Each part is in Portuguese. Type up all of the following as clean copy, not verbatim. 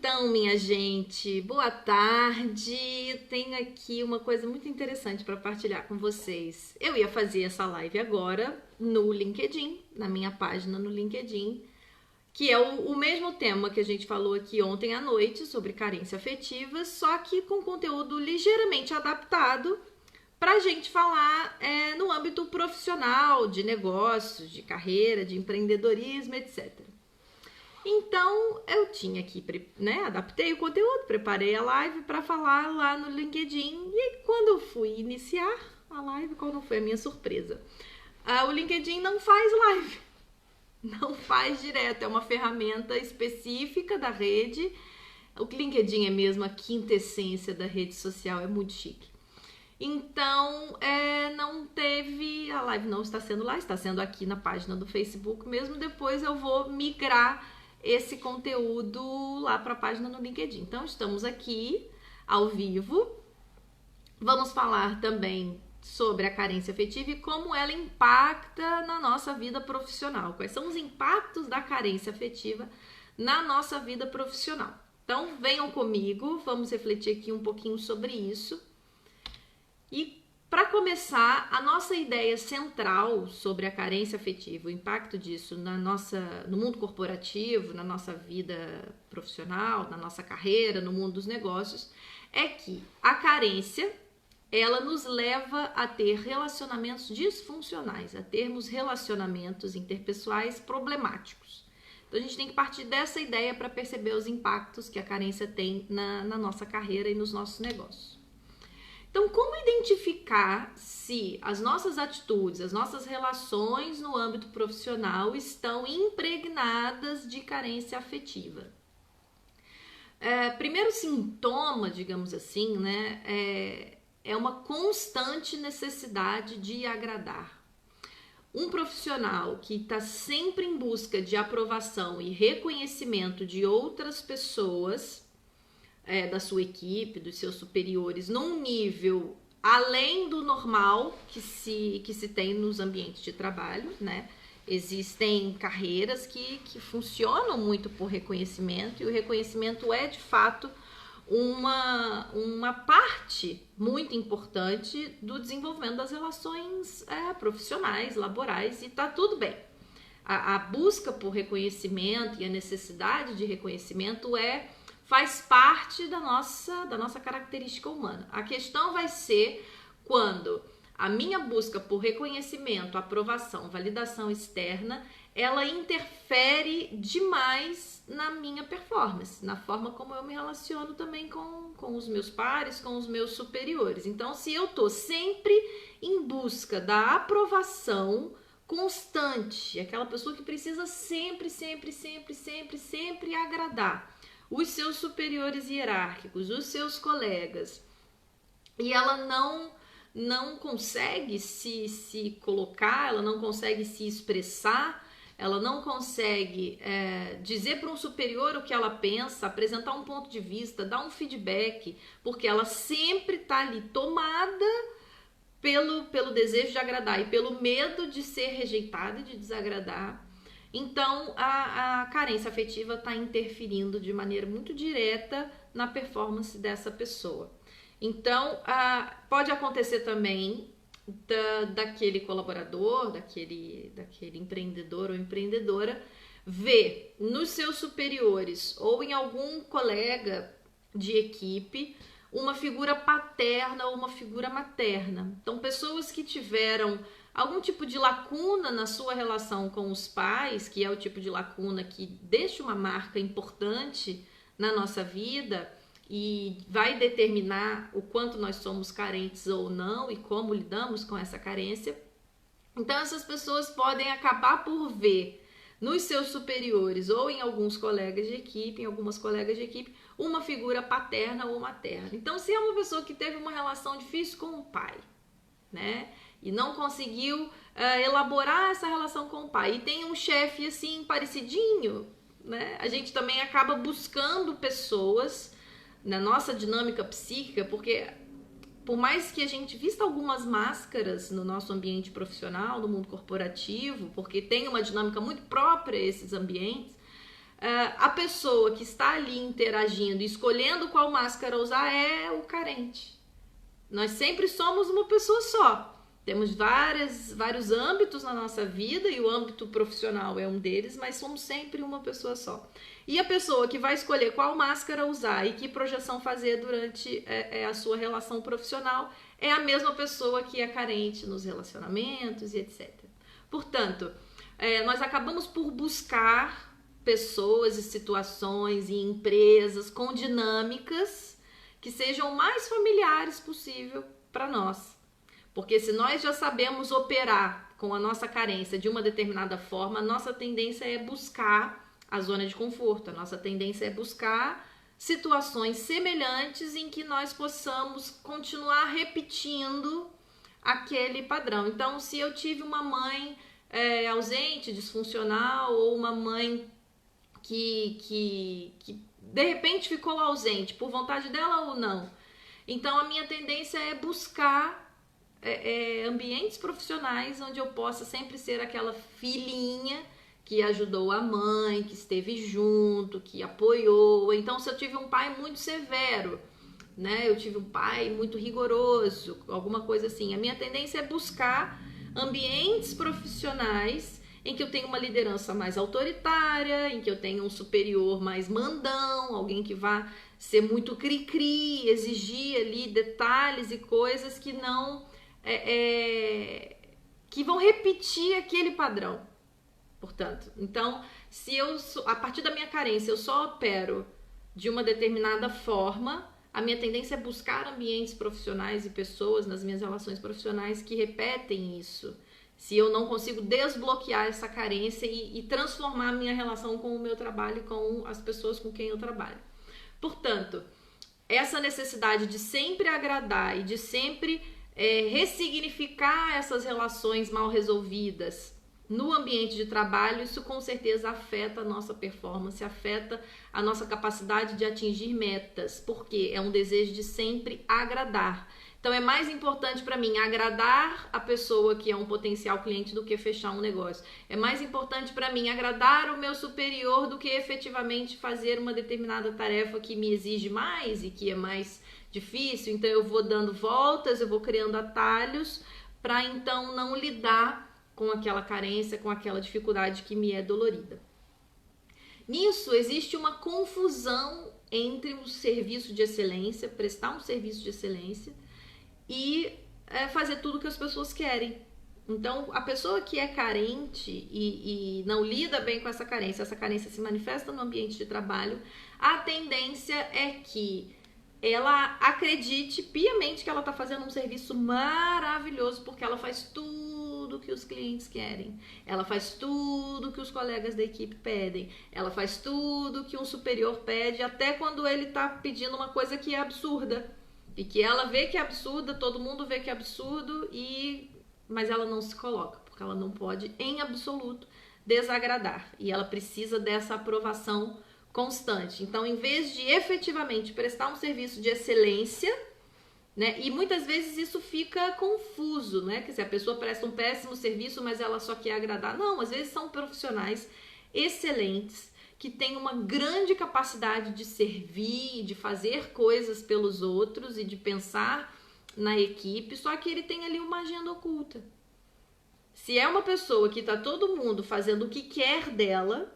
Então, minha gente, boa tarde. Tenho aqui uma coisa muito interessante para partilhar com vocês. Eu ia fazer essa live agora no LinkedIn, na minha página no LinkedIn, que é o mesmo tema que a gente falou aqui ontem à noite sobre carência afetiva, só que com conteúdo ligeiramente adaptado para a gente falar no âmbito profissional, de negócios, de carreira, de empreendedorismo, etc. Então, eu tinha aqui, adaptei o conteúdo, preparei a live para falar lá no LinkedIn. E quando eu fui iniciar a live, qual não foi a minha surpresa? O LinkedIn não faz live, não faz direto, é uma ferramenta específica da rede. O LinkedIn é mesmo a quintessência da rede social, é muito chique. Então, não teve, a live não está sendo lá, está sendo aqui na página do Facebook mesmo. Depois eu vou migrar esse conteúdo lá para a página no LinkedIn. Então, estamos aqui ao vivo. Vamos falar também sobre a carência afetiva e como ela impacta na nossa vida profissional. Quais são os impactos da carência afetiva na nossa vida profissional? Então, venham comigo, vamos refletir aqui um pouquinho sobre isso. E para começar, a nossa ideia central sobre a carência afetiva, o impacto disso no mundo corporativo, na nossa vida profissional, na nossa carreira, no mundo dos negócios, é que a carência, ela nos leva a ter relacionamentos disfuncionais, a termos relacionamentos interpessoais problemáticos. Então a gente tem que partir dessa ideia para perceber os impactos que a carência tem na nossa carreira e nos nossos negócios. Então, como identificar se as nossas atitudes, as nossas relações no âmbito profissional estão impregnadas de carência afetiva? Primeiro sintoma, digamos assim, é uma constante necessidade de agradar. Um profissional que está sempre em busca de aprovação e reconhecimento de outras pessoas, da sua equipe, dos seus superiores, num nível além do normal que se tem nos ambientes de trabalho, né? Existem carreiras que funcionam muito por reconhecimento, e o reconhecimento é, de fato, uma parte muito importante do desenvolvimento das relações profissionais, laborais, e tá tudo bem. A busca por reconhecimento e a necessidade de reconhecimento faz parte da nossa característica humana. A questão vai ser quando a minha busca por reconhecimento, aprovação, validação externa, ela interfere demais na minha performance, na forma como eu me relaciono também com os meus pares, com os meus superiores. Então, se eu estou sempre em busca da aprovação constante, aquela pessoa que precisa sempre agradar os seus superiores hierárquicos, os seus colegas, e ela não consegue se colocar, ela não consegue se expressar, ela não consegue dizer para um superior o que ela pensa, apresentar um ponto de vista, dar um feedback, porque ela sempre está ali tomada pelo desejo de agradar e pelo medo de ser rejeitada e de desagradar. Então, a carência afetiva está interferindo de maneira muito direta na performance dessa pessoa. Então, pode acontecer também daquele colaborador, daquele empreendedor ou empreendedora, ver nos seus superiores ou em algum colega de equipe uma figura paterna ou uma figura materna. Então, pessoas que tiveram algum tipo de lacuna na sua relação com os pais, que é o tipo de lacuna que deixa uma marca importante na nossa vida e vai determinar o quanto nós somos carentes ou não e como lidamos com essa carência. Então, essas pessoas podem acabar por ver nos seus superiores ou em alguns colegas de equipe, em algumas colegas de equipe, uma figura paterna ou materna. Então, se é uma pessoa que teve uma relação difícil com o pai, né? E não conseguiu elaborar essa relação com o pai, e tem um chefe assim parecidinho, né? A gente também acaba buscando pessoas na nossa dinâmica psíquica, porque por mais que a gente vista algumas máscaras no nosso ambiente profissional, no mundo corporativo, porque tem uma dinâmica muito própria a esses ambientes, A pessoa que está ali interagindo, escolhendo qual máscara usar é o carente. Nós sempre somos uma pessoa só. Temos vários âmbitos na nossa vida e o âmbito profissional é um deles, mas somos sempre uma pessoa só. E a pessoa que vai escolher qual máscara usar e que projeção fazer durante a sua relação profissional é a mesma pessoa que é carente nos relacionamentos e etc. Portanto, nós acabamos por buscar pessoas e situações e empresas com dinâmicas que sejam o mais familiares possível para nós. Porque se nós já sabemos operar com a nossa carência de uma determinada forma, a nossa tendência é buscar a zona de conforto, a nossa tendência é buscar situações semelhantes em que nós possamos continuar repetindo aquele padrão. Então, se eu tive uma mãe ausente, disfuncional, ou uma mãe que de repente ficou ausente, por vontade dela ou não, então a minha tendência é buscar ambientes profissionais onde eu possa sempre ser aquela filhinha que ajudou a mãe, que esteve junto, que apoiou. Então, se eu tive um pai muito severo, né, eu tive um pai muito rigoroso, alguma coisa assim, a minha tendência é buscar ambientes profissionais em que eu tenho uma liderança mais autoritária, em que eu tenho um superior mais mandão, alguém que vá ser muito cri-cri, exigir ali detalhes e coisas que não que vão repetir aquele padrão. Portanto, então, se eu a partir da minha carência eu só opero de uma determinada forma, a minha tendência é buscar ambientes profissionais e pessoas nas minhas relações profissionais que repetem isso. Se eu não consigo desbloquear essa carência e transformar a minha relação com o meu trabalho e com as pessoas com quem eu trabalho. Portanto, essa necessidade de sempre agradar e de sempre ressignificar essas relações mal resolvidas no ambiente de trabalho, isso com certeza afeta a nossa performance, afeta a nossa capacidade de atingir metas, porque é um desejo de sempre agradar. Então é mais importante para mim agradar a pessoa que é um potencial cliente do que fechar um negócio. É mais importante para mim agradar o meu superior do que efetivamente fazer uma determinada tarefa que me exige mais e que é mais difícil. Então eu vou dando voltas, eu vou criando atalhos para então não lidar com aquela carência, com aquela dificuldade que me é dolorida. Nisso existe uma confusão entre o serviço de excelência, prestar um serviço de excelência e fazer tudo que as pessoas querem. Então, a pessoa que é carente e não lida bem com essa carência se manifesta no ambiente de trabalho, a tendência é que ela acredite piamente que ela está fazendo um serviço maravilhoso porque ela faz tudo que os clientes querem, ela faz tudo que os colegas da equipe pedem, ela faz tudo que um superior pede, até quando ele está pedindo uma coisa que é absurda e que ela vê que é absurda, todo mundo vê que é absurdo, mas ela não se coloca, porque ela não pode em absoluto desagradar e ela precisa dessa aprovação constante. Então, em vez de efetivamente prestar um serviço de excelência, né, e muitas vezes isso fica confuso, né, que se a pessoa presta um péssimo serviço, mas ela só quer agradar. Não, às vezes são profissionais excelentes, que têm uma grande capacidade de servir, de fazer coisas pelos outros e de pensar na equipe, só que ele tem ali uma agenda oculta. Se é uma pessoa que está todo mundo fazendo o que quer dela,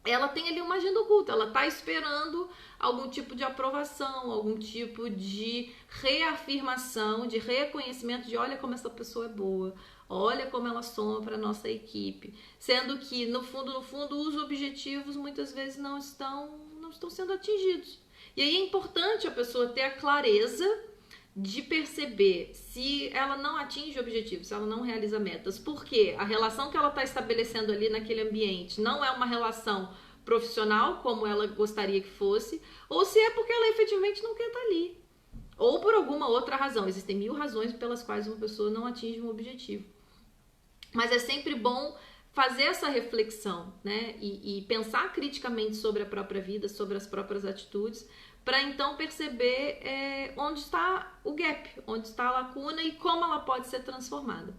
ela tem ali uma agenda oculta, ela está esperando algum tipo de aprovação, algum tipo de reafirmação, de reconhecimento de olha como essa pessoa é boa, olha como ela soma para a nossa equipe. Sendo que, no fundo, os objetivos muitas vezes não estão sendo atingidos. E aí é importante a pessoa ter a clareza de perceber se ela não atinge objetivos, se ela não realiza metas, porque a relação que ela está estabelecendo ali naquele ambiente não é uma relação profissional como ela gostaria que fosse, ou se é porque ela efetivamente não quer estar ali, ou por alguma outra razão. Existem 1000 razões pelas quais uma pessoa não atinge um objetivo, mas é sempre bom fazer essa reflexão, né, e pensar criticamente sobre a própria vida, sobre as próprias atitudes, para então perceber onde está o gap, onde está a lacuna e como ela pode ser transformada.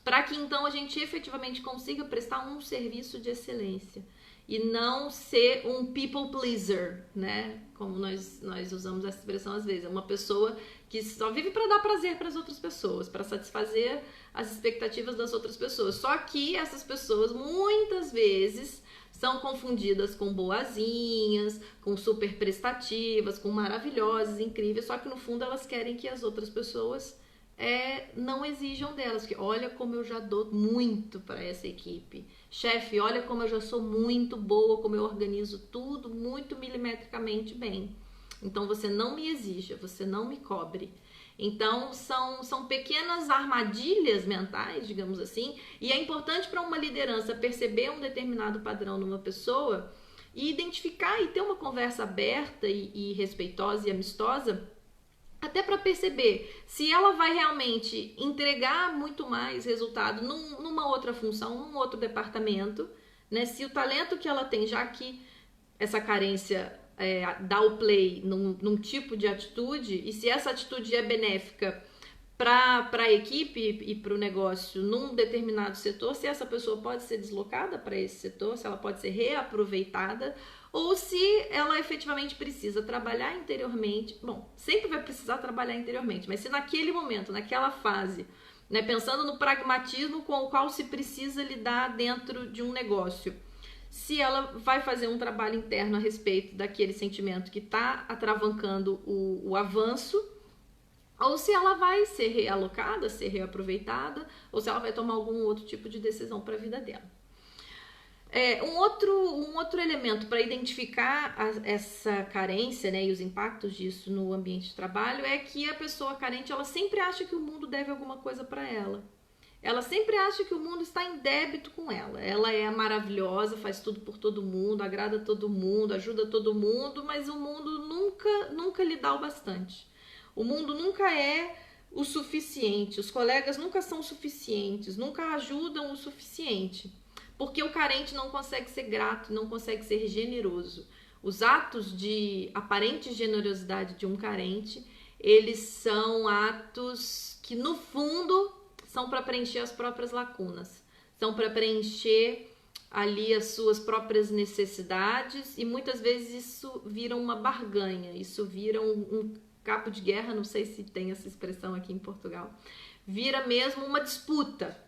Para que então a gente efetivamente consiga prestar um serviço de excelência e não ser um people pleaser, né? Como nós usamos essa expressão às vezes. É uma pessoa que só vive para dar prazer para as outras pessoas, para satisfazer as expectativas das outras pessoas. Só que essas pessoas muitas vezes são confundidas com boazinhas, com super prestativas, com maravilhosas, incríveis, só que no fundo elas querem que as outras pessoas não exijam delas, que olha como eu já dou muito para essa equipe. Chefe, olha como eu já sou muito boa, como eu organizo tudo muito milimetricamente bem. Então você não me exija, você não me cobre. Então são pequenas armadilhas mentais, digamos assim, e é importante para uma liderança perceber um determinado padrão numa pessoa e identificar e ter uma conversa aberta e respeitosa e amistosa, até para perceber se ela vai realmente entregar muito mais resultado numa outra função, num outro departamento, né? Se o talento que ela tem, já que essa carência dá o play num tipo de atitude, e se essa atitude é benéfica para a equipe e para o negócio num determinado setor, se essa pessoa pode ser deslocada para esse setor, se ela pode ser reaproveitada, ou se ela efetivamente precisa trabalhar interiormente. Bom, sempre vai precisar trabalhar interiormente, mas se naquele momento, naquela fase, né, pensando no pragmatismo com o qual se precisa lidar dentro de um negócio, se ela vai fazer um trabalho interno a respeito daquele sentimento que está atravancando o avanço, ou se ela vai ser realocada, ser reaproveitada, ou se ela vai tomar algum outro tipo de decisão para a vida dela. Um outro elemento para identificar essa carência, né, e os impactos disso no ambiente de trabalho é que a pessoa carente, ela sempre acha que o mundo deve alguma coisa para ela. Ela sempre acha que o mundo está em débito com ela. Ela é maravilhosa, faz tudo por todo mundo, agrada todo mundo, ajuda todo mundo, mas o mundo nunca lhe dá o bastante. O mundo nunca é o suficiente, os colegas nunca são suficientes, nunca ajudam o suficiente. Porque o carente não consegue ser grato, não consegue ser generoso. Os atos de aparente generosidade de um carente, eles são atos que, no fundo, são para preencher as próprias lacunas. São para preencher ali as suas próprias necessidades e muitas vezes isso vira uma barganha, isso vira um cabo de guerra, não sei se tem essa expressão aqui em Portugal. Vira mesmo uma disputa,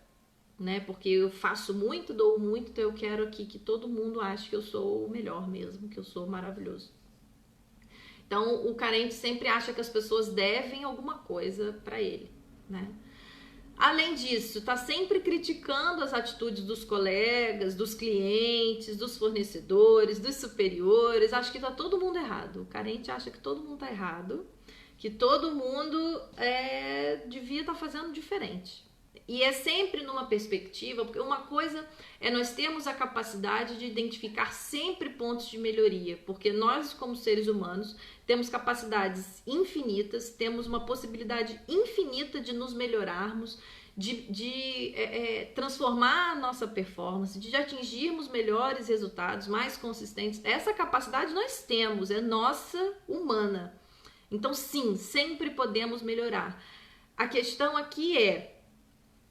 né? Porque eu faço muito, dou muito, então eu quero aqui que todo mundo ache que eu sou o melhor mesmo, que eu sou maravilhoso. Então, o carente sempre acha que as pessoas devem alguma coisa para ele, né? Além disso, tá sempre criticando as atitudes dos colegas, dos clientes, dos fornecedores, dos superiores. Acho que tá todo mundo errado. O carente acha que todo mundo tá errado, que todo mundo devia estar fazendo diferente. E é sempre numa perspectiva, porque uma coisa é nós termos a capacidade de identificar sempre pontos de melhoria, porque nós, como seres humanos, temos capacidades infinitas, temos uma possibilidade infinita de nos melhorarmos, de transformar a nossa performance, de atingirmos melhores resultados, mais consistentes. Essa capacidade nós temos, é nossa, humana. Então, sim, sempre podemos melhorar. A questão aqui é: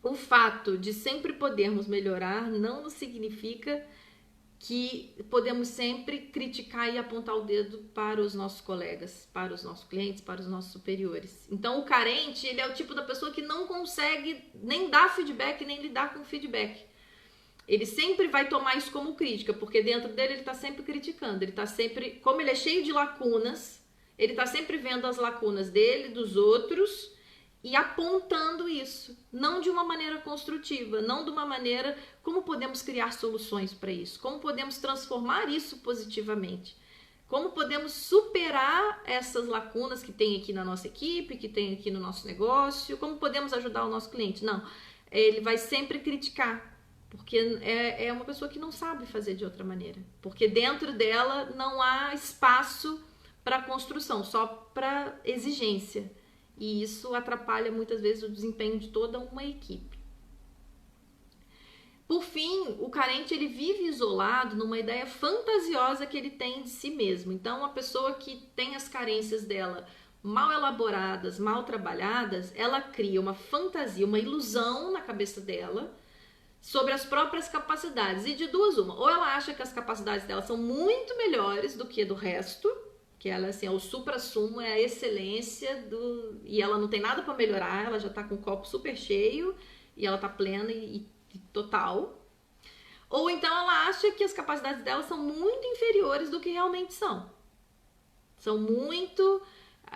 o fato de sempre podermos melhorar não significa que podemos sempre criticar e apontar o dedo para os nossos colegas, para os nossos clientes, para os nossos superiores. Então, o carente, ele é o tipo da pessoa que não consegue nem dar feedback, nem lidar com feedback. Ele sempre vai tomar isso como crítica, porque dentro dele ele está sempre criticando, ele está sempre, como ele é cheio de lacunas, ele está sempre vendo as lacunas dele, dos outros, e apontando isso, não de uma maneira construtiva, não de uma maneira como podemos criar soluções para isso, como podemos transformar isso positivamente, como podemos superar essas lacunas que tem aqui na nossa equipe, que tem aqui no nosso negócio, como podemos ajudar o nosso cliente. Não, ele vai sempre criticar, porque é uma pessoa que não sabe fazer de outra maneira, porque dentro dela não há espaço para construção, só para exigência. E isso atrapalha muitas vezes o desempenho de toda uma equipe. Por fim, o carente, ele vive isolado numa ideia fantasiosa que ele tem de si mesmo. Então, a pessoa que tem as carências dela mal elaboradas, mal trabalhadas, ela cria uma fantasia, uma ilusão na cabeça dela sobre as próprias capacidades. E de duas, uma. Ou ela acha que as capacidades dela são muito melhores do que do resto, que ela assim, é o supra-sumo, é a excelência e ela não tem nada para melhorar, ela já tá com o copo super cheio e ela tá plena e total. Ou então ela acha que as capacidades dela são muito inferiores do que realmente são.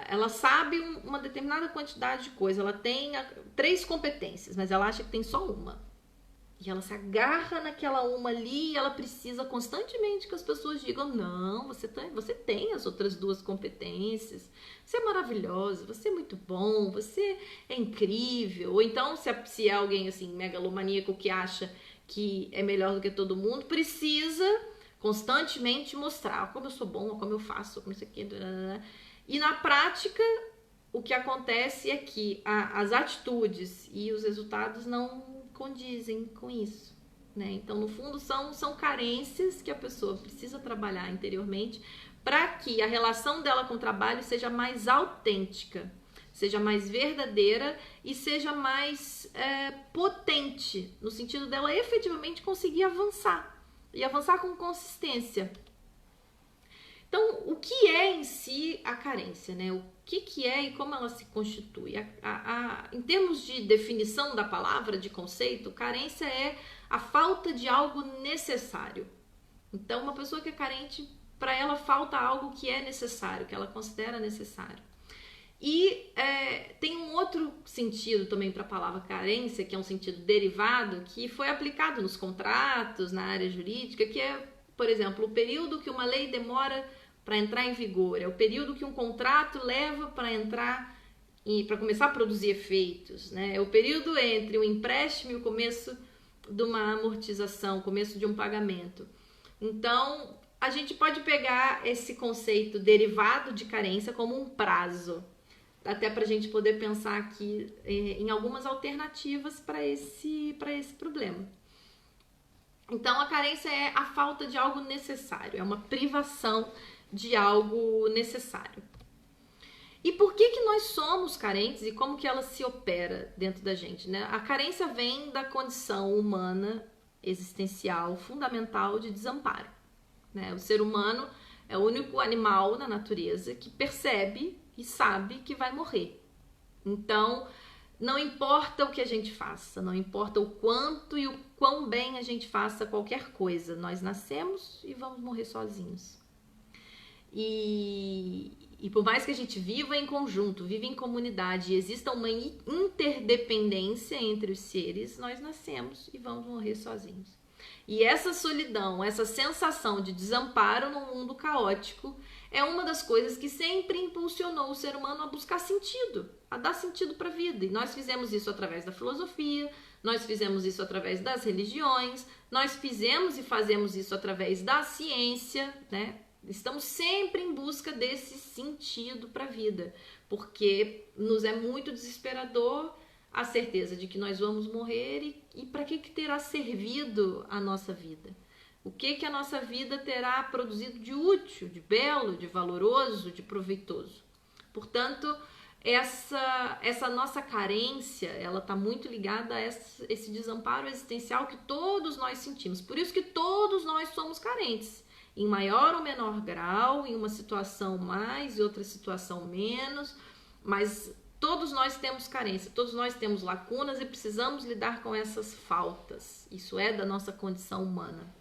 Ela sabe uma determinada quantidade de coisa, ela tem 3 competências, mas ela acha que tem só uma. E ela se agarra naquela uma ali e ela precisa constantemente que as pessoas digam: não, você tem as outras 2 competências, você é maravilhosa, você é muito bom, você é incrível. Ou então, se é alguém assim, megalomaníaco, que acha que é melhor do que todo mundo, precisa constantemente mostrar como eu sou bom, como eu faço, como isso aqui. E na prática, o que acontece é que as atitudes e os resultados não condizem com isso, né? Então, no fundo, são carências que a pessoa precisa trabalhar interiormente para que a relação dela com o trabalho seja mais autêntica, seja mais verdadeira e seja mais potente, no sentido dela efetivamente conseguir avançar e avançar com consistência. Então, o que é em si a carência, né? O que é e como ela se constitui? Em termos de definição da palavra, de conceito, carência é a falta de algo necessário. Então, uma pessoa que é carente, para ela falta algo que é necessário, que ela considera necessário. E tem um outro sentido também para a palavra carência, que é um sentido derivado, que foi aplicado nos contratos, na área jurídica, que é, por exemplo, o período que uma lei demora para entrar em vigor, é o período que um contrato leva para entrar e para começar a produzir efeitos, né? É o período entre o empréstimo e o começo de uma amortização, o começo de um pagamento. Então, a gente pode pegar esse conceito derivado de carência como um prazo, até para a gente poder pensar aqui em algumas alternativas para esse problema. Então, a carência é a falta de algo necessário, é uma privação de algo necessário. E por que nós somos carentes e como que ela se opera dentro da gente, né? A carência vem da condição humana existencial fundamental de desamparo, né? O ser humano é o único animal na natureza que percebe e sabe que vai morrer. Então, não importa o que a gente faça, não importa o quanto e o quão bem a gente faça qualquer coisa, nós nascemos e vamos morrer sozinhos. E por mais que a gente viva em conjunto, viva em comunidade e exista uma interdependência entre os seres, nós nascemos e vamos morrer sozinhos. E essa solidão, essa sensação de desamparo num mundo caótico é uma das coisas que sempre impulsionou o ser humano a buscar sentido, a dar sentido para a vida. E nós fizemos isso através da filosofia, nós fizemos isso através das religiões, nós fizemos e fazemos isso através da ciência, né? Estamos sempre em busca desse sentido para a vida, porque nos é muito desesperador a certeza de que nós vamos morrer e para que terá servido a nossa vida? O que a nossa vida terá produzido de útil, de belo, de valoroso, de proveitoso? Portanto, essa nossa carência, ela está muito ligada a esse desamparo existencial que todos nós sentimos. Por isso que todos nós somos carentes. Em maior ou menor grau, em uma situação mais e outra situação menos, mas todos nós temos carência, todos nós temos lacunas e precisamos lidar com essas faltas. Isso é da nossa condição humana.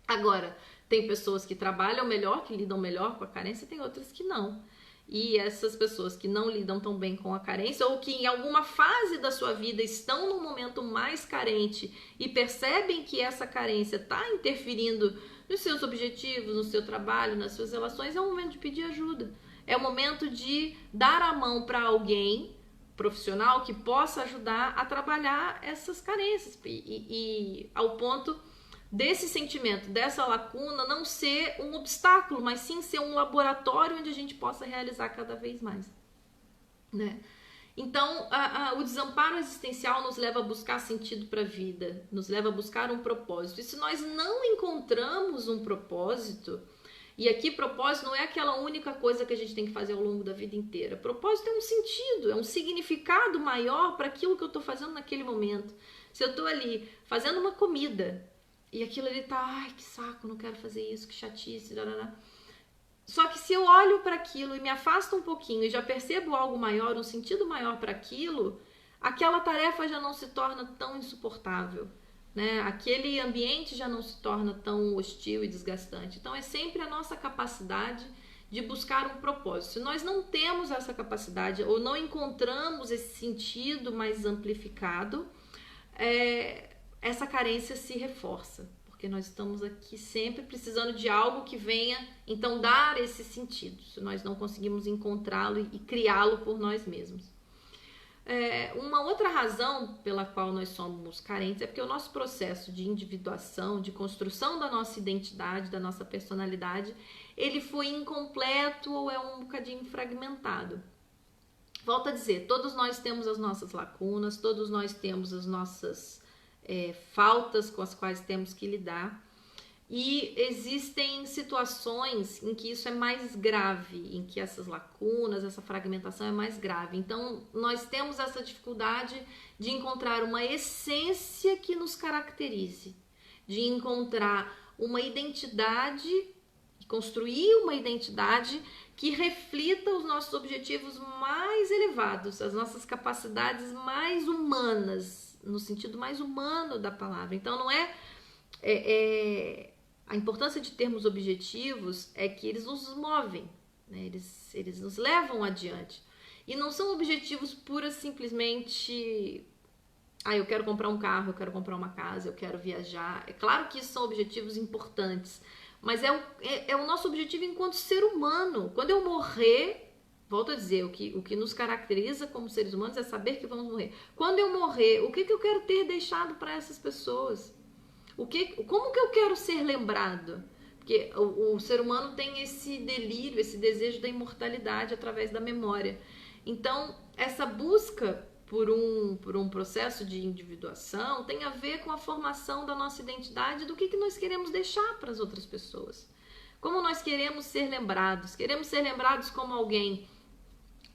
Agora, tem pessoas que trabalham melhor, que lidam melhor com a carência, tem outras que não. E essas pessoas que não lidam tão bem com a carência ou que em alguma fase da sua vida estão num momento mais carente e percebem que essa carência está interferindo nos seus objetivos, no seu trabalho, nas suas relações, é o momento de pedir ajuda. É o momento de dar a mão para alguém profissional que possa ajudar a trabalhar essas carências e ao ponto desse sentimento, dessa lacuna não ser um obstáculo, mas sim ser um laboratório onde a gente possa realizar cada vez mais, né? Então, o desamparo existencial nos leva a buscar sentido para a vida, nos leva a buscar um propósito. E se nós não encontramos um propósito, e aqui propósito não é aquela única coisa que a gente tem que fazer ao longo da vida inteira. Propósito é um sentido, é um significado maior para aquilo que eu estou fazendo naquele momento. Se eu tô ali fazendo uma comida e aquilo ali tá, ai, que saco, não quero fazer isso, que chatice, darará. Só que se eu olho para aquilo e me afasto um pouquinho e já percebo algo maior, um sentido maior para aquilo, aquela tarefa já não se torna tão insuportável, né? Aquele ambiente já não se torna tão hostil e desgastante. Então é sempre a nossa capacidade de buscar um propósito. Se nós não temos essa capacidade ou não encontramos esse sentido mais amplificado, essa carência se reforça, porque nós estamos aqui sempre precisando de algo que venha, então, dar esse sentido, se nós não conseguimos encontrá-lo e criá-lo por nós mesmos. Uma outra razão pela qual nós somos carentes é porque o nosso processo de individuação, de construção da nossa identidade, da nossa personalidade, ele foi incompleto ou é um bocadinho fragmentado. Volto a dizer, todos nós temos as nossas lacunas, todos nós temos as nossas faltas com as quais temos que lidar, e existem situações em que isso é mais grave, em que essas lacunas, essa fragmentação é mais grave. Então nós temos essa dificuldade de encontrar uma essência que nos caracterize, de encontrar uma identidade, construir uma identidade que reflita os nossos objetivos mais elevados, as nossas capacidades mais humanas, no sentido mais humano da palavra. Então não a importância de termos objetivos é que eles nos movem, né? Eles nos levam adiante. E não são objetivos pura simplesmente, eu quero comprar um carro, eu quero comprar uma casa, eu quero viajar. É claro que isso são objetivos importantes, mas é o nosso objetivo enquanto ser humano. Quando eu morrer, volto a dizer, o que nos caracteriza como seres humanos é saber que vamos morrer. Quando eu morrer, o que eu quero ter deixado para essas pessoas? Como que eu quero ser lembrado? Porque o ser humano tem esse delírio, esse desejo da imortalidade através da memória. Então, essa busca por um processo de individuação tem a ver com a formação da nossa identidade, do que nós queremos deixar para as outras pessoas. Como nós queremos ser lembrados? Queremos ser lembrados como alguém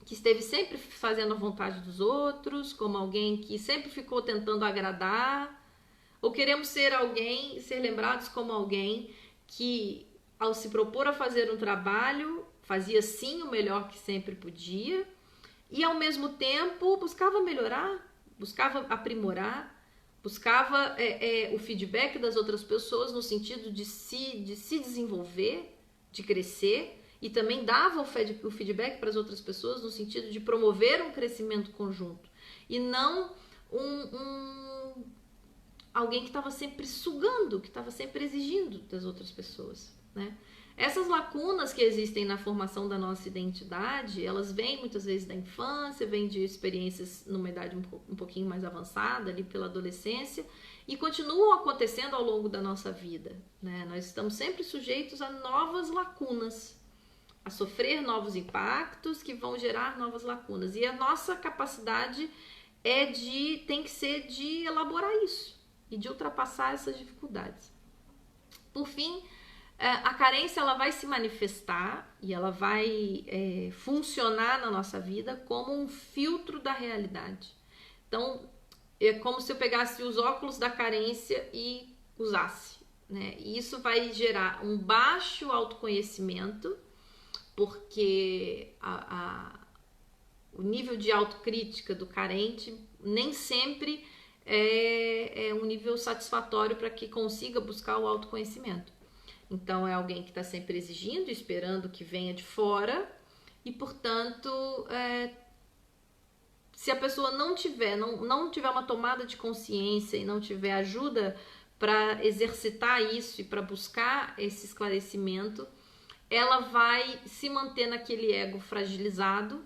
que esteve sempre fazendo a vontade dos outros, como alguém que sempre ficou tentando agradar, ou queremos ser lembrados como alguém que, ao se propor a fazer um trabalho, fazia sim o melhor que sempre podia e, ao mesmo tempo, buscava melhorar, buscava aprimorar, buscava o feedback das outras pessoas no sentido de se desenvolver, de crescer, e também dava o feedback para as outras pessoas no sentido de promover um crescimento conjunto e não alguém que estava sempre sugando, que estava sempre exigindo das outras pessoas, né? Essas lacunas que existem na formação da nossa identidade, elas vêm muitas vezes da infância, vêm de experiências numa idade um pouquinho mais avançada, ali pela adolescência, e continuam acontecendo ao longo da nossa vida, né? Nós estamos sempre sujeitos a novas lacunas, a sofrer novos impactos que vão gerar novas lacunas. E a nossa capacidade tem que ser de elaborar isso e de ultrapassar essas dificuldades. Por fim, a carência ela vai se manifestar e ela vai funcionar na nossa vida como um filtro da realidade. Então, é como se eu pegasse os óculos da carência e usasse, né? E isso vai gerar um baixo autoconhecimento, porque o nível de autocrítica do carente nem sempre é um nível satisfatório para que consiga buscar o autoconhecimento. Então é alguém que está sempre exigindo, esperando que venha de fora e, portanto, se a pessoa não tiver uma tomada de consciência e não tiver ajuda para exercitar isso e para buscar esse esclarecimento, ela vai se manter naquele ego fragilizado,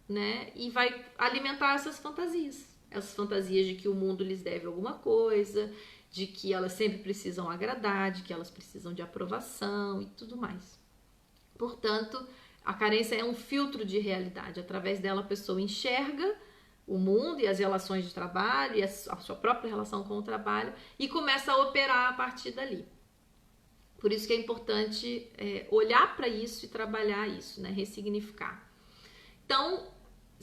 né? E vai alimentar essas fantasias de que o mundo lhes deve alguma coisa, de que elas sempre precisam agradar, de que elas precisam de aprovação e tudo mais. Portanto, a carência é um filtro de realidade. Através dela a pessoa enxerga o mundo e as relações de trabalho e a sua própria relação com o trabalho e começa a operar a partir dali. Por isso que é importante olhar para isso e trabalhar isso, né? Ressignificar. Então,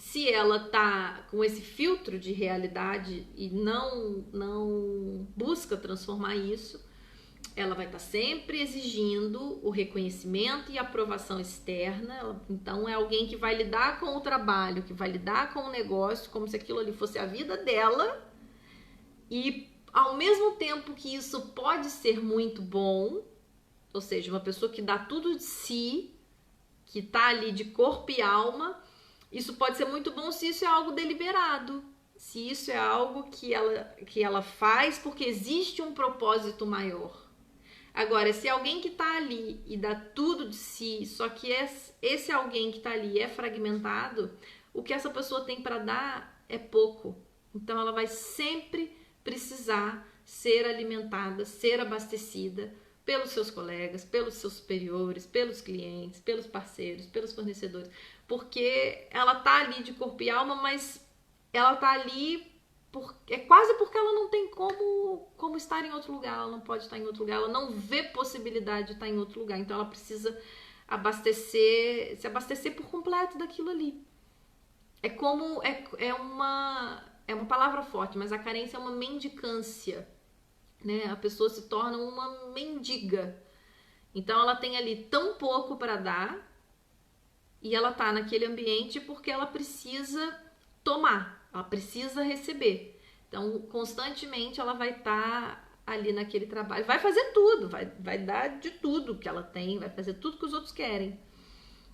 se ela tá com esse filtro de realidade e não busca transformar isso, ela vai estar sempre exigindo o reconhecimento e aprovação externa. Então é alguém que vai lidar com o trabalho, que vai lidar com o negócio, como se aquilo ali fosse a vida dela. E ao mesmo tempo que isso pode ser muito bom, ou seja, uma pessoa que dá tudo de si, que tá ali de corpo e alma, isso pode ser muito bom se isso é algo deliberado, se isso é algo que ela faz porque existe um propósito maior. Agora, se alguém que tá ali e dá tudo de si, só que esse alguém que tá ali é fragmentado, o que essa pessoa tem para dar é pouco. Então ela vai sempre precisar ser alimentada, ser abastecida pelos seus colegas, pelos seus superiores, pelos clientes, pelos parceiros, pelos fornecedores, porque ela tá ali de corpo e alma, mas ela tá ali é quase porque ela não tem como estar em outro lugar, ela não pode estar em outro lugar, ela não vê possibilidade de estar em outro lugar, então ela precisa se abastecer por completo daquilo ali. É uma palavra forte, mas a carência é uma mendicância, né? A pessoa se torna uma mendiga. Então ela tem ali tão pouco para dar e ela tá naquele ambiente porque ela precisa tomar, ela precisa receber. Então constantemente ela vai estar ali naquele trabalho, vai fazer tudo, vai dar de tudo que ela tem, vai fazer tudo que os outros querem,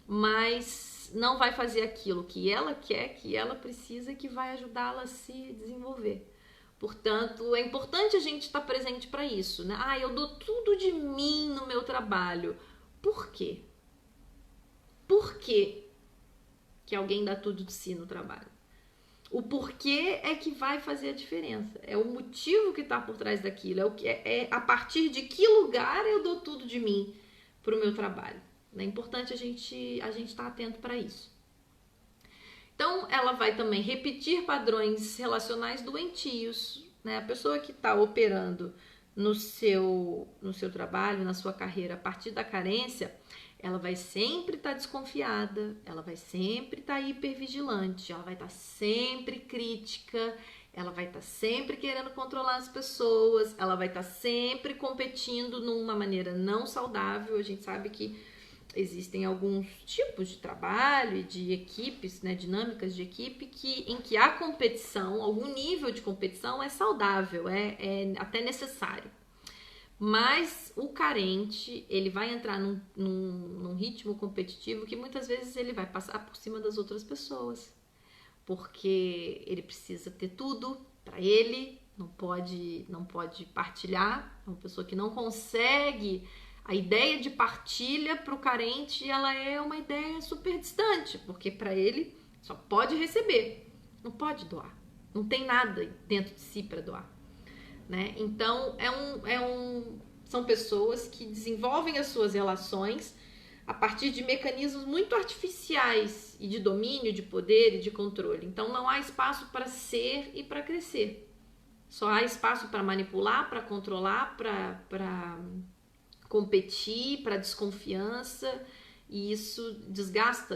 mas não vai fazer aquilo que ela quer, que ela precisa, que vai ajudá-la a se desenvolver. Portanto, é importante a gente estar presente para isso, né? Eu dou tudo de mim no meu trabalho. Por quê? Por que alguém dá tudo de si no trabalho? O porquê é que vai fazer a diferença. É o motivo que está por trás daquilo. É a partir de que lugar eu dou tudo de mim para o meu trabalho. É importante a gente estar atento para isso. Então, ela vai também repetir padrões relacionais doentios, né? A pessoa que está operando no seu trabalho, na sua carreira, a partir da carência, ela vai sempre estar desconfiada, ela vai sempre estar hipervigilante, ela vai estar sempre crítica, ela vai estar sempre querendo controlar as pessoas, ela vai estar sempre competindo numa maneira não saudável. A gente sabe que existem alguns tipos de trabalho e de equipes, né, dinâmicas de equipe em que a competição, algum nível de competição é saudável, é até necessário. Mas o carente, ele vai entrar num ritmo competitivo que muitas vezes ele vai passar por cima das outras pessoas, porque ele precisa ter tudo para ele, não pode partilhar. É uma pessoa que não consegue. A ideia de partilha para o carente, ela é uma ideia super distante, porque para ele só pode receber, não pode doar, não tem nada dentro de si para doar, né? Então são pessoas que desenvolvem as suas relações a partir de mecanismos muito artificiais e de domínio, de poder e de controle. Então não há espaço para ser e para crescer, só há espaço para manipular, para controlar, para competir, para desconfiança, e isso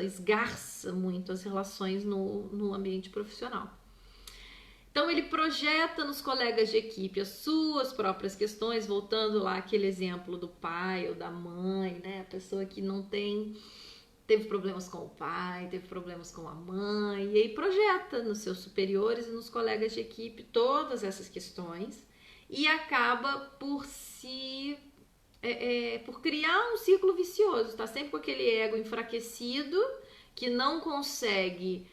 esgarça muito as relações no ambiente profissional. Então ele projeta nos colegas de equipe as suas próprias questões, voltando lá aquele exemplo do pai ou da mãe, né? A pessoa que teve problemas com o pai, teve problemas com a mãe, e aí projeta nos seus superiores e nos colegas de equipe todas essas questões e acaba por criar um ciclo vicioso, tá sempre com aquele ego enfraquecido, que não consegue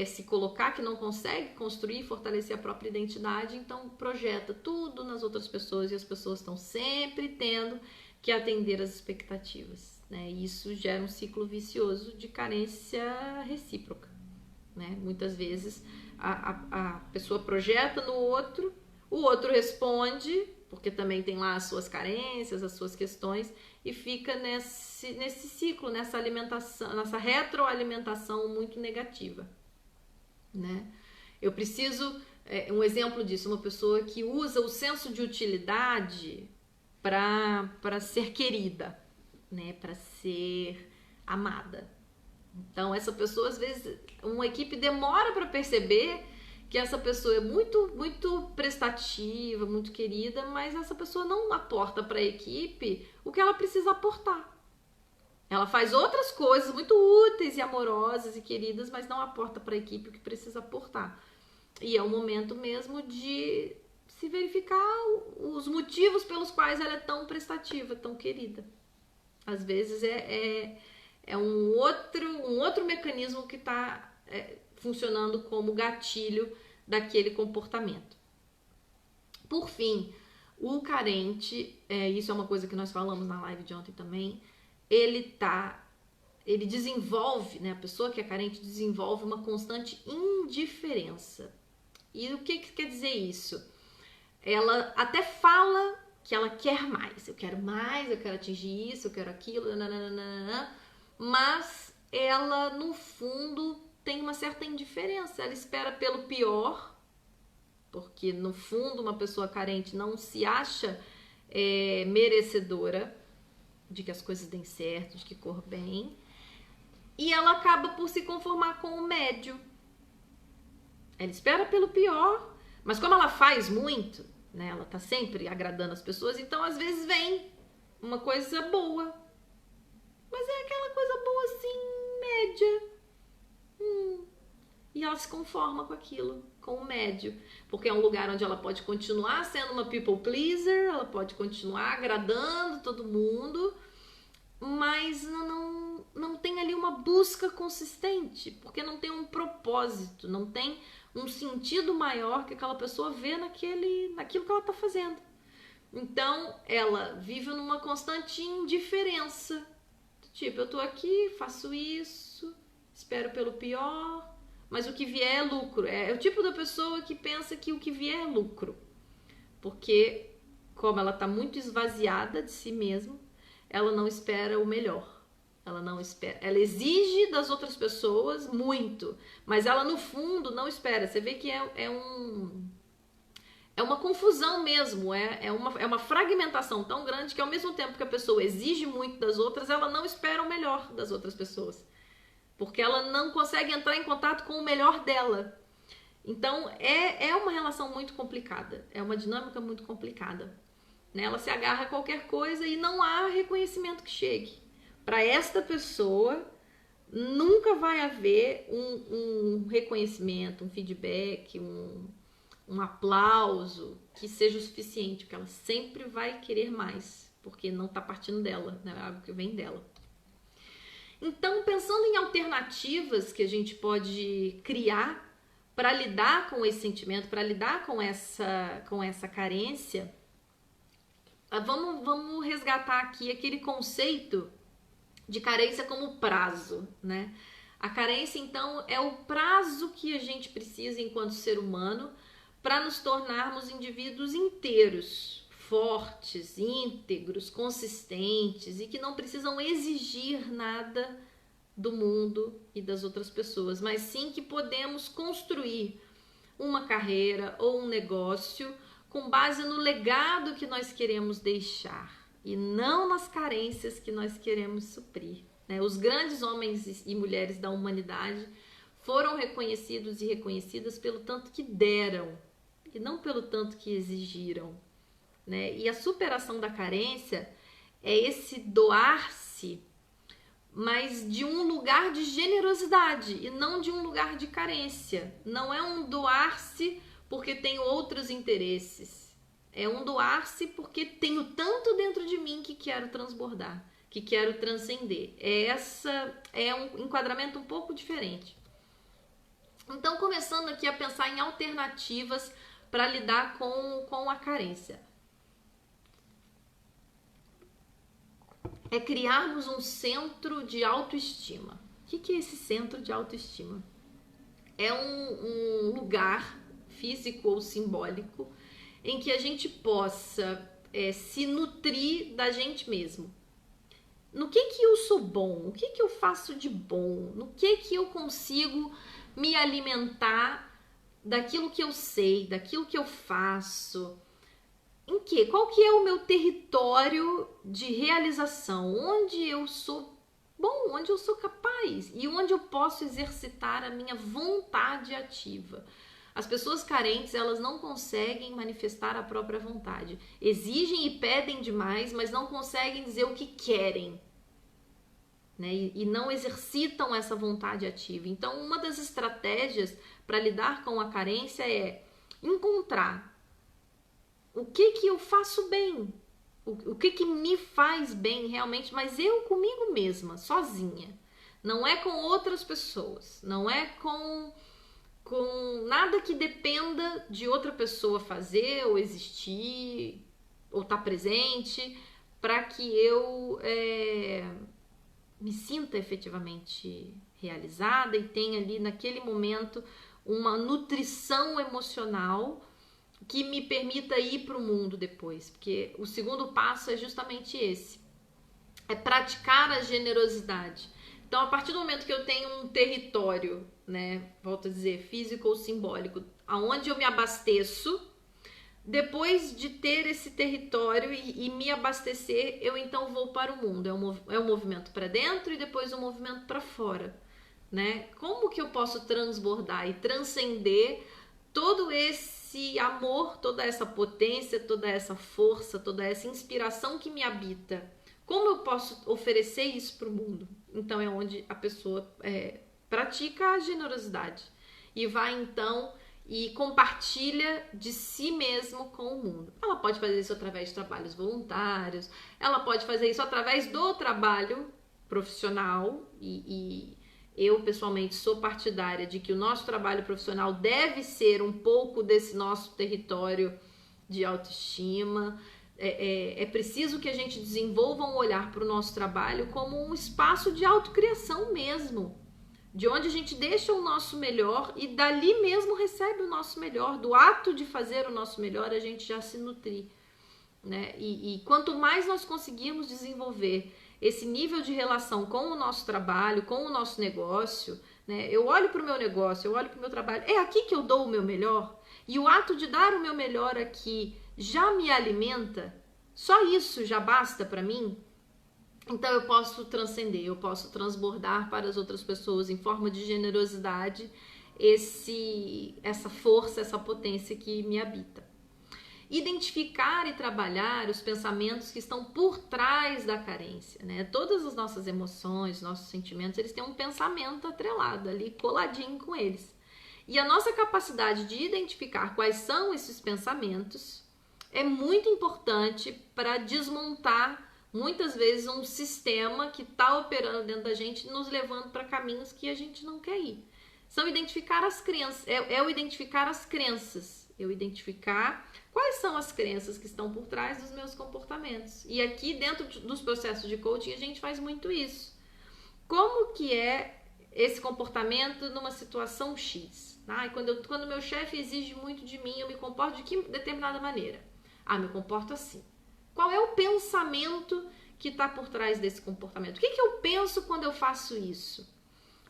se colocar, que não consegue construir e fortalecer a própria identidade, então projeta tudo nas outras pessoas e as pessoas estão sempre tendo que atender às expectativas, né? E isso gera um ciclo vicioso de carência recíproca, né? Muitas vezes a pessoa projeta no outro, o outro responde, porque também tem lá as suas carências, as suas questões, e fica nesse ciclo, nessa alimentação, nessa retroalimentação muito negativa, né? Eu preciso, um exemplo disso, uma pessoa que usa o senso de utilidade para ser querida, né? Para ser amada. Então, essa pessoa, às vezes, uma equipe demora para perceber que essa pessoa é muito prestativa, muito querida, mas essa pessoa não aporta para a equipe o que ela precisa aportar. Ela faz outras coisas muito úteis e amorosas e queridas, mas não aporta para a equipe o que precisa aportar. E é o momento mesmo de se verificar os motivos pelos quais ela é tão prestativa, tão querida. Às vezes é um outro mecanismo que está funcionando como gatilho daquele comportamento. Por fim, o carente, isso é uma coisa que nós falamos na live de ontem também, ele desenvolve, né, a pessoa que é carente desenvolve uma constante indiferença. E o que quer dizer isso? Ela até fala que ela quer mais, eu quero atingir isso, eu quero aquilo, nananana, mas ela no fundo tem uma certa indiferença, ela espera pelo pior, porque no fundo uma pessoa carente não se acha merecedora de que as coisas deem certo, de que corra bem, e ela acaba por se conformar com o médio. Ela espera pelo pior, mas como ela faz muito, né, ela tá sempre agradando as pessoas, então às vezes vem uma coisa boa, mas é aquela coisa boa assim, média. E ela se conforma com aquilo, com o médio, porque é um lugar onde ela pode continuar sendo uma people pleaser, ela pode continuar agradando todo mundo, mas não tem ali uma busca consistente, porque não tem um propósito, não tem um sentido maior que aquela pessoa vê naquilo que ela está fazendo. Então, ela vive numa constante indiferença. Tipo, eu tô aqui, faço isso, espero pelo pior, mas o que vier é lucro. É o tipo da pessoa que pensa que o que vier é lucro. Porque, como ela tá muito esvaziada de si mesma, ela não espera o melhor. Ela exige das outras pessoas muito, mas ela no fundo não espera. Você vê que é uma confusão mesmo, é uma fragmentação tão grande que ao mesmo tempo que a pessoa exige muito das outras, ela não espera o melhor das outras pessoas, porque ela não consegue entrar em contato com o melhor dela. Então é uma relação muito complicada, é uma dinâmica muito complicada. Ela se agarra a qualquer coisa e não há reconhecimento que chegue. Para esta pessoa, nunca vai haver um reconhecimento, um feedback, um aplauso que seja o suficiente, porque ela sempre vai querer mais, porque não está partindo dela, né? É algo que vem dela. Então, pensando em alternativas que a gente pode criar para lidar com esse sentimento, para lidar com essa carência, vamos resgatar aqui aquele conceito de carência como prazo, né? A carência, então, é o prazo que a gente precisa enquanto ser humano para nos tornarmos indivíduos inteiros, fortes, íntegros, consistentes e que não precisam exigir nada do mundo e das outras pessoas, mas sim que podemos construir uma carreira ou um negócio com base no legado que nós queremos deixar e não nas carências que nós queremos suprir. Os grandes homens e mulheres da humanidade foram reconhecidos e reconhecidas pelo tanto que deram e não pelo tanto que exigiram. E a superação da carência é esse doar-se, mas de um lugar de generosidade e não de um lugar de carência. Não é um doar-se porque tem outros interesses. É um doar-se porque tenho tanto dentro de mim que quero transbordar, que quero transcender. É um enquadramento um pouco diferente. Então, começando aqui a pensar em alternativas para lidar com a carência. É criarmos um centro de autoestima. O que é esse centro de autoestima? É um lugar físico ou simbólico em que a gente possa se nutrir da gente mesmo. No que eu sou bom? O que eu faço de bom? No que eu consigo me alimentar daquilo que eu sei, daquilo que eu faço? Qual que é o meu território de realização? Onde eu sou bom, onde eu sou capaz e onde eu posso exercitar a minha vontade ativa. As pessoas carentes, elas não conseguem manifestar a própria vontade. Exigem e pedem demais, mas não conseguem dizer o que querem, né? E não exercitam essa vontade ativa. Então, uma das estratégias para lidar com a carência é encontrar o que eu faço bem, o que me faz bem realmente, mas eu comigo mesma, sozinha. Não é com outras pessoas, não é com nada que dependa de outra pessoa fazer ou existir ou estar presente para que eu me sinta efetivamente realizada e tenha ali naquele momento uma nutrição emocional que me permita ir para o mundo depois, porque o segundo passo é justamente esse, é praticar a generosidade. Então, a partir do momento que eu tenho um território, né, volto a dizer, físico ou simbólico, aonde eu me abasteço, depois de ter esse território e me abastecer, eu então vou para o mundo. É um movimento para dentro e depois um movimento para fora, né? Como que eu posso transbordar e transcender todo esse amor, toda essa potência, toda essa força, toda essa inspiração que me habita? Como eu posso oferecer isso para o mundo? Então é onde a pessoa pratica a generosidade e vai então e compartilha de si mesmo com o mundo. Ela pode fazer isso através de trabalhos voluntários, ela pode fazer isso através do trabalho profissional e eu pessoalmente sou partidária de que o nosso trabalho profissional deve ser um pouco desse nosso território de autoestima. É preciso que a gente desenvolva um olhar para o nosso trabalho como um espaço de autocriação mesmo, de onde a gente deixa o nosso melhor e dali mesmo recebe o nosso melhor. Do ato de fazer o nosso melhor, a gente já se nutrir, né? E quanto mais nós conseguirmos desenvolver esse nível de relação com o nosso trabalho, com o nosso negócio, né? Eu olho para o meu negócio, eu olho para o meu trabalho, é aqui que eu dou o meu melhor, e o ato de dar o meu melhor aqui já me alimenta, só isso já basta para mim. Então eu posso transcender, eu posso transbordar para as outras pessoas em forma de generosidade essa força, essa potência que me habita. Identificar e trabalhar os pensamentos que estão por trás da carência, né? Todas as nossas emoções, nossos sentimentos, eles têm um pensamento atrelado ali, coladinho com eles. E a nossa capacidade de identificar quais são esses pensamentos é muito importante para desmontar muitas vezes um sistema que está operando dentro da gente, nos levando para caminhos que a gente não quer ir. São identificar as crenças, o identificar as crenças, eu identificar quais são as crenças que estão por trás dos meus comportamentos. E aqui dentro dos processos de coaching a gente faz muito isso. Como que é esse comportamento numa situação X? Quando meu chefe exige muito de mim, eu me comporto de que determinada maneira? Me comporto assim. Qual é o pensamento que está por trás desse comportamento? O que eu penso quando eu faço isso?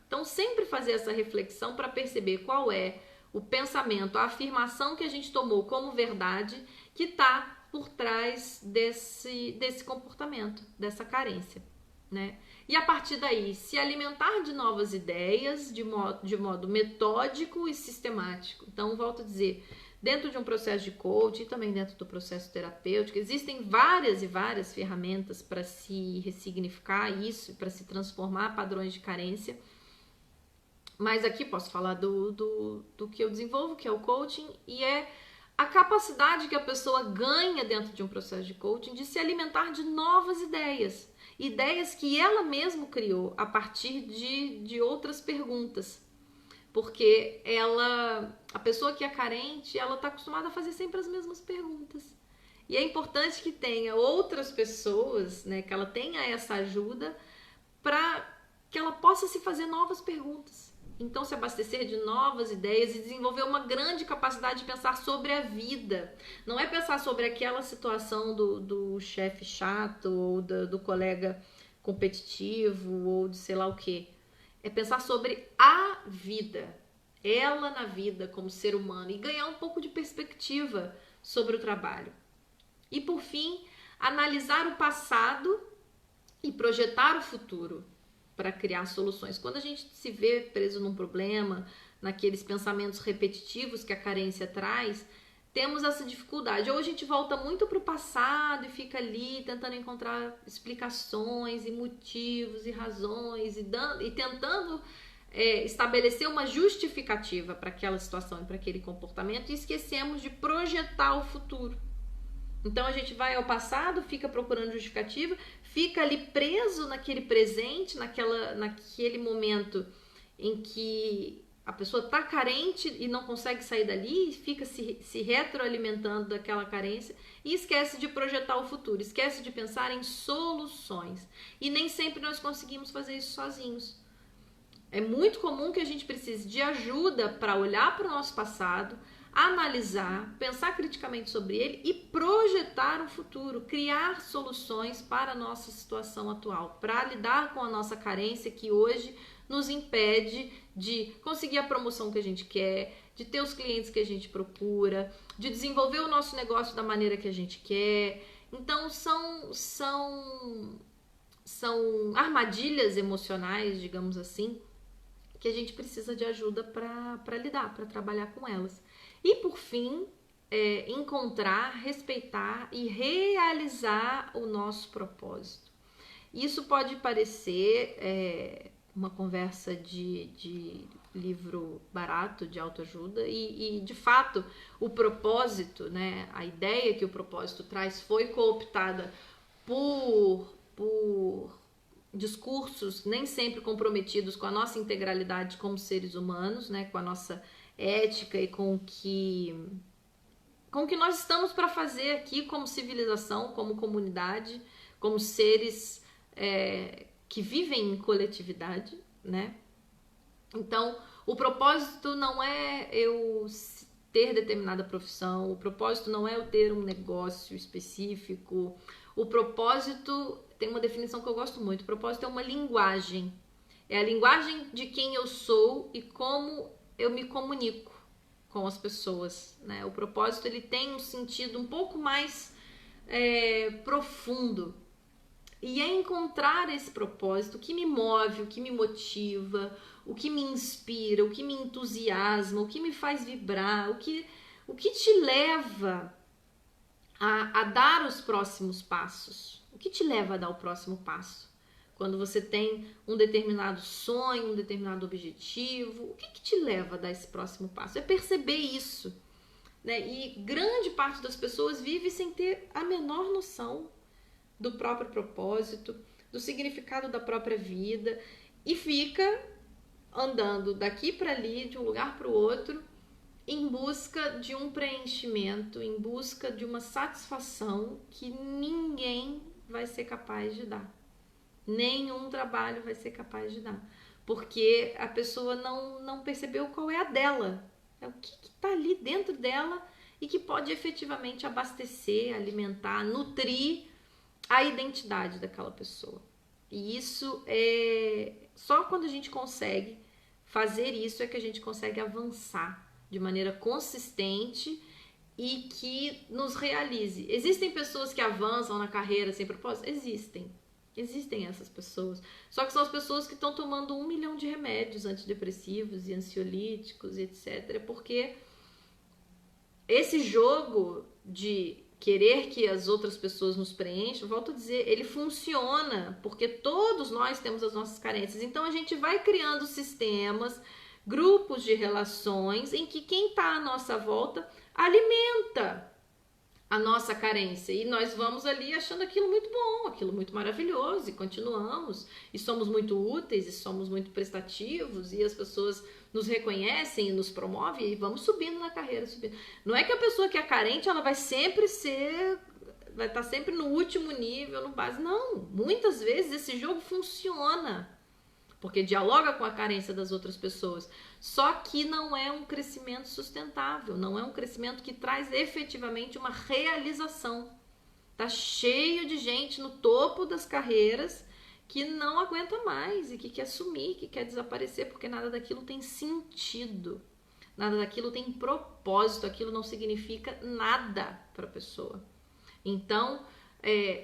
Então, sempre fazer essa reflexão para perceber qual é o pensamento, a afirmação que a gente tomou como verdade que está por trás desse comportamento, dessa carência, né? E a partir daí, se alimentar de novas ideias de modo metódico e sistemático. Então, volto a dizer, dentro de um processo de coaching e também dentro do processo terapêutico, existem várias e várias ferramentas para se ressignificar isso, para se transformar padrões de carência. Mas aqui posso falar do que eu desenvolvo, que é o coaching, e é a capacidade que a pessoa ganha dentro de um processo de coaching de se alimentar de novas ideias. Ideias que ela mesma criou a partir de outras perguntas. Porque a pessoa que é carente, ela está acostumada a fazer sempre as mesmas perguntas. E é importante que tenha outras pessoas, né, que ela tenha essa ajuda para que ela possa se fazer novas perguntas. Então, se abastecer de novas ideias e desenvolver uma grande capacidade de pensar sobre a vida. Não é pensar sobre aquela situação do chefe chato ou do colega competitivo ou de sei lá o quê. É pensar sobre a vida, ela na vida como ser humano, e ganhar um pouco de perspectiva sobre o trabalho. E por fim, analisar o passado e projetar o futuro. para criar soluções. Quando a gente se vê preso num problema, naqueles pensamentos repetitivos que a carência traz, temos essa dificuldade. Ou a gente volta muito para o passado e fica ali tentando encontrar explicações e motivos e razões e tentando estabelecer uma justificativa para aquela situação e para aquele comportamento, e esquecemos de projetar o futuro. Então a gente vai ao passado, fica procurando justificativa, fica ali preso naquele presente, naquele momento em que a pessoa está carente e não consegue sair dali, e fica se retroalimentando daquela carência e esquece de projetar o futuro, esquece de pensar em soluções. E nem sempre nós conseguimos fazer isso sozinhos. É muito comum que a gente precise de ajuda para olhar para o nosso passado, analisar, pensar criticamente sobre ele e projetar um futuro, criar soluções para a nossa situação atual, para lidar com a nossa carência que hoje nos impede de conseguir a promoção que a gente quer, de ter os clientes que a gente procura, de desenvolver o nosso negócio da maneira que a gente quer. Então são armadilhas emocionais, digamos assim, que a gente precisa de ajuda para lidar, para trabalhar com elas. E por fim, encontrar, respeitar e realizar o nosso propósito. Isso pode parecer uma conversa de livro barato, de autoajuda, e de fato o propósito, né, a ideia que o propósito traz foi cooptada por discursos nem sempre comprometidos com a nossa integralidade como seres humanos, né, com a nossa ética e com o que nós estamos para fazer aqui como civilização, como comunidade, como seres que vivem em coletividade, né? Então, o propósito não é eu ter determinada profissão, o propósito não é eu ter um negócio específico. O propósito tem uma definição que eu gosto muito. O propósito é uma linguagem. É a linguagem de quem eu sou e como eu me comunico com as pessoas, né? O propósito ele tem um sentido um pouco mais profundo. E é encontrar esse propósito, o que me move, o que me motiva, o que me inspira, o que me entusiasma, o que me faz vibrar, o que te leva a dar os próximos passos. O que te leva a dar o próximo passo? Quando você tem um determinado sonho, um determinado objetivo, o que te leva a dar esse próximo passo? É perceber isso, né? E grande parte das pessoas vive sem ter a menor noção do próprio propósito, do significado da própria vida, e fica andando daqui para ali, de um lugar para o outro, em busca de um preenchimento, em busca de uma satisfação que ninguém vai ser capaz de dar. Nenhum trabalho vai ser capaz de dar. Porque a pessoa não percebeu qual é a dela. É o que está ali dentro dela e que pode efetivamente abastecer, alimentar, nutrir a identidade daquela pessoa. E isso só quando a gente consegue fazer isso é que a gente consegue avançar de maneira consistente e que nos realize. Existem pessoas que avançam na carreira sem propósito? Existem essas pessoas. Só que são as pessoas que estão tomando 1 milhão de remédios antidepressivos e ansiolíticos e etc. Porque esse jogo de querer que as outras pessoas nos preencham, volto a dizer, ele funciona porque todos nós temos as nossas carências. Então a gente vai criando sistemas, grupos de relações em que quem está à nossa volta alimenta a nossa carência e nós vamos ali achando aquilo muito bom, aquilo muito maravilhoso e continuamos e somos muito úteis e somos muito prestativos e as pessoas nos reconhecem e nos promovem e vamos subindo na carreira, subindo. Não é que a pessoa que é carente ela vai estar sempre no último nível, no base. Não, muitas vezes esse jogo funciona porque dialoga com a carência das outras pessoas. Só que não é um crescimento sustentável, não é um crescimento que traz efetivamente uma realização. Tá cheio de gente no topo das carreiras que não aguenta mais e que quer sumir, que quer desaparecer, porque nada daquilo tem sentido, nada daquilo tem propósito, aquilo não significa nada para a pessoa. Então,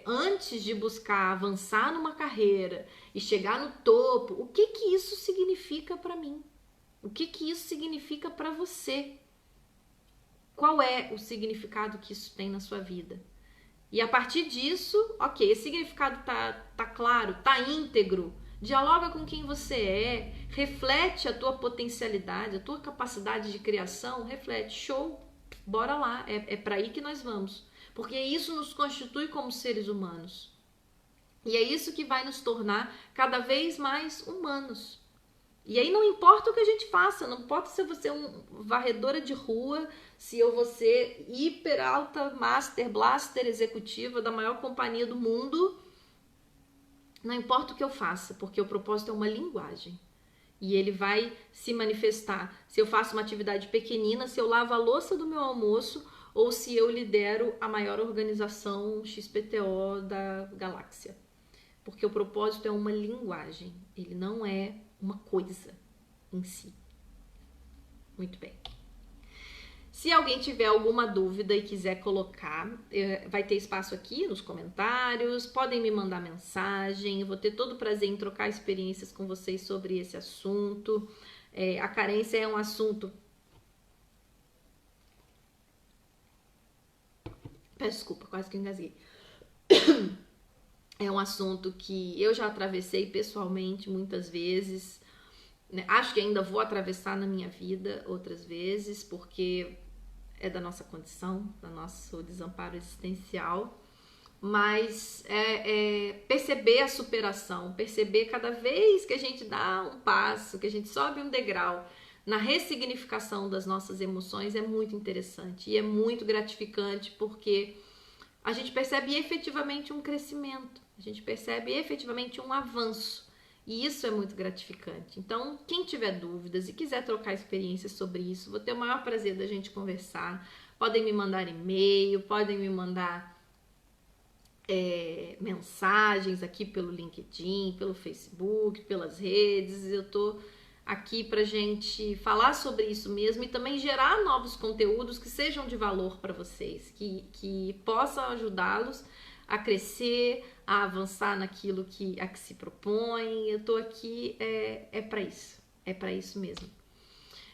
antes de buscar avançar numa carreira e chegar no topo, o que isso significa para mim? O que isso significa para você? Qual é o significado que isso tem na sua vida? E a partir disso, ok, esse significado tá claro, tá íntegro, dialoga com quem você é, reflete a tua potencialidade, a tua capacidade de criação, reflete, show, bora lá, é para aí que nós vamos. Porque isso nos constitui como seres humanos. E é isso que vai nos tornar cada vez mais humanos. E aí não importa o que a gente faça, não importa se você é uma varredora de rua, se eu vou ser hiper alta, master, blaster, executiva da maior companhia do mundo, não importa o que eu faça, porque o propósito é uma linguagem. E ele vai se manifestar se eu faço uma atividade pequenina, se eu lavo a louça do meu almoço ou se eu lidero a maior organização XPTO da galáxia. Porque o propósito é uma linguagem, ele não é uma coisa em si. Muito bem. Se alguém tiver alguma dúvida e quiser colocar, vai ter espaço aqui nos comentários, podem me mandar mensagem, eu vou ter todo o prazer em trocar experiências com vocês sobre esse assunto. A carência é um assunto... Peço desculpa, quase que engasguei. É um assunto que eu já atravessei pessoalmente muitas vezes, né? Acho que ainda vou atravessar na minha vida outras vezes, porque é da nossa condição, do nosso desamparo existencial, mas perceber a superação, perceber cada vez que a gente dá um passo, que a gente sobe um degrau na ressignificação das nossas emoções é muito interessante e é muito gratificante, porque a gente percebe efetivamente um crescimento, a gente percebe efetivamente um avanço. E isso é muito gratificante. Então, quem tiver dúvidas e quiser trocar experiências sobre isso, vou ter o maior prazer da gente conversar. Podem me mandar e-mail, podem me mandar mensagens aqui pelo LinkedIn, pelo Facebook, pelas redes. Eu tô aqui pra gente falar sobre isso mesmo e também gerar novos conteúdos que sejam de valor para vocês, que possam ajudá-los a crescer, a avançar naquilo a que se propõe. Eu tô aqui para isso mesmo.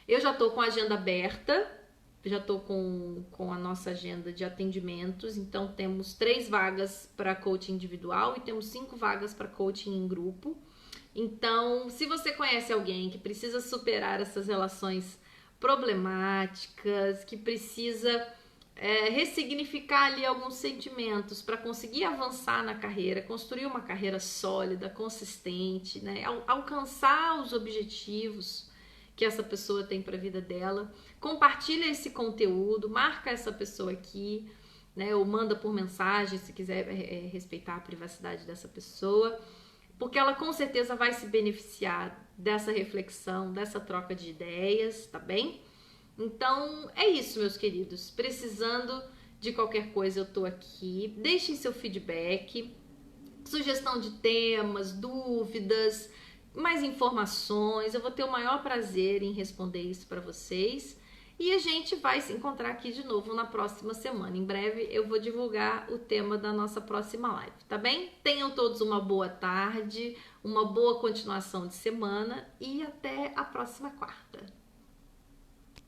Eu já tô com a agenda aberta, já tô com a nossa agenda de atendimentos, então temos 3 vagas para coaching individual e temos 5 vagas para coaching em grupo. Então, se você conhece alguém que precisa superar essas relações problemáticas, que precisa ressignificar ali alguns sentimentos para conseguir avançar na carreira, construir uma carreira sólida, consistente, né? Alcançar os objetivos que essa pessoa tem para a vida dela, compartilha esse conteúdo, marca essa pessoa aqui, né? Ou manda por mensagem se quiser respeitar a privacidade dessa pessoa, porque ela com certeza vai se beneficiar dessa reflexão, dessa troca de ideias, tá bem? Então, é isso, meus queridos. Precisando de qualquer coisa, eu tô aqui. Deixem seu feedback, sugestão de temas, dúvidas, mais informações. Eu vou ter o maior prazer em responder isso para vocês. E a gente vai se encontrar aqui de novo na próxima semana. Em breve eu vou divulgar o tema da nossa próxima live, tá bem? Tenham todos uma boa tarde, uma boa continuação de semana e até a próxima quarta.